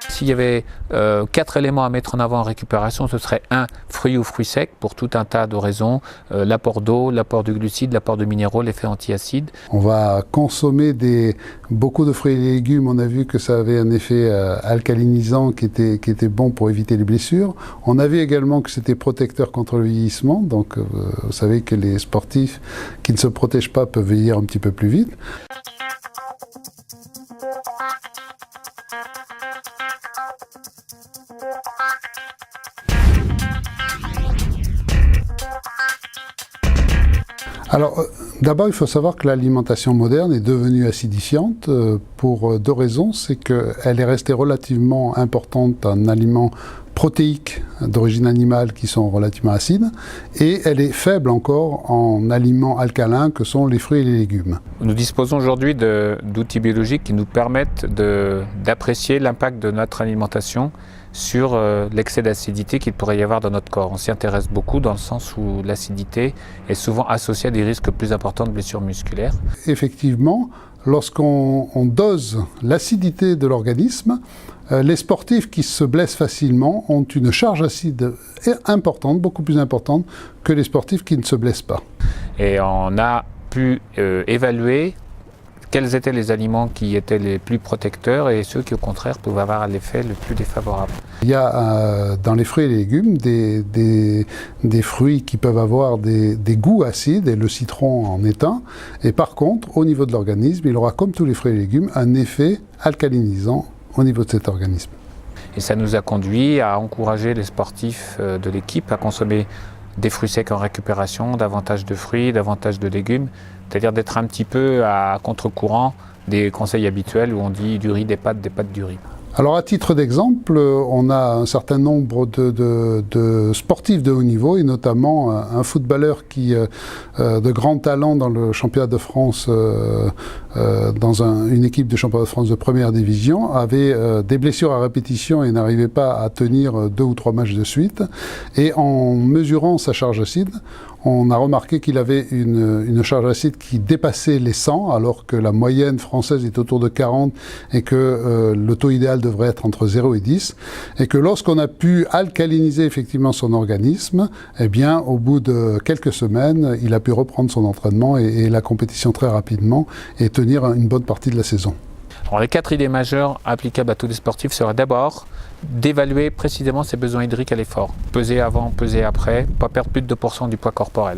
S'il y avait 4 éléments à mettre en avant en récupération, ce serait 1, fruits ou fruits secs, pour tout un tas de raisons, l'apport d'eau, l'apport de glucides, l'apport de minéraux, l'effet antiacide. On va consommer beaucoup de fruits et légumes, on a vu que ça avait un effet alcalinisant qui était bon pour éviter les blessures. On a vu également que c'était protecteur contre le vieillissement, donc vous savez que les sportifs qui ne se protègent pas peuvent vieillir un petit peu plus vite. Alors, d'abord, il faut savoir que l'alimentation moderne est devenue acidifiante pour 2 raisons. C'est qu'elle est restée relativement importante en aliments protéiques d'origine animale qui sont relativement acides, et elle est faible encore en aliments alcalins que sont les fruits et les légumes. Nous disposons aujourd'hui d'outils biologiques qui nous permettent d'apprécier l'impact de notre alimentation sur l'excès d'acidité qu'il pourrait y avoir dans notre corps. On s'y intéresse beaucoup dans le sens où l'acidité est souvent associée à des risques plus importants de blessures musculaires. Effectivement, lorsqu'on dose l'acidité de l'organisme, les sportifs qui se blessent facilement ont une charge acide importante, beaucoup plus importante que les sportifs qui ne se blessent pas. Et on a pu évaluer quels étaient les aliments qui étaient les plus protecteurs et ceux qui au contraire pouvaient avoir l'effet le plus défavorable. Il y a dans les fruits et les légumes des fruits qui peuvent avoir des goûts acides, et le citron en est un. Et par contre, au niveau de l'organisme, il aura, comme tous les fruits et légumes, un effet alcalinisant au niveau de cet organisme. Et ça nous a conduit à encourager les sportifs de l'équipe à consommer des fruits secs en récupération, davantage de fruits, davantage de légumes, c'est-à-dire d'être un petit peu à contre-courant des conseils habituels où on dit du riz, des pâtes, du riz. Alors à titre d'exemple, on a un certain nombre de sportifs de haut niveau, et notamment un footballeur de grand talent dans le championnat de France, dans une équipe de championnat de France de première division, avait des blessures à répétition et n'arrivait pas à tenir 2 ou 3 matchs de suite. Et en mesurant sa charge acide, on a remarqué qu'il avait une charge acide qui dépassait les 100, alors que la moyenne française est autour de 40 et que le taux idéal devrait être entre 0 et 10. Et que lorsqu'on a pu alcaliniser effectivement son organisme, eh bien, au bout de quelques semaines, il a pu reprendre son entraînement et la compétition très rapidement et tenir une bonne partie de la saison. Alors, les 4 idées majeures applicables à tous les sportifs seraient d'abord d'évaluer précisément ses besoins hydriques à l'effort. Peser avant, peser après, pas perdre plus de 2% du poids corporel.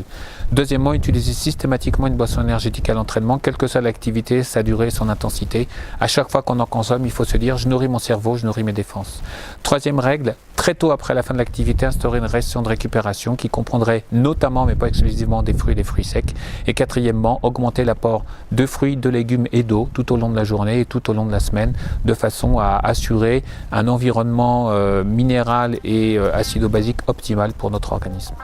Deuxièmement, utiliser systématiquement une boisson énergétique à l'entraînement, quelle que soit l'activité, sa durée, son intensité. À chaque fois qu'on en consomme, il faut se dire « je nourris mon cerveau, je nourris mes défenses ». Troisième règle, très tôt après la fin de l'activité, instaurer une ration de récupération qui comprendrait notamment, mais pas exclusivement, des fruits et des fruits secs. Et quatrièmement, augmenter l'apport de fruits, de légumes et d'eau tout au long de la journée et tout au long de la semaine, de façon à assurer un environnement minéral et acido-basique optimal pour notre organisme.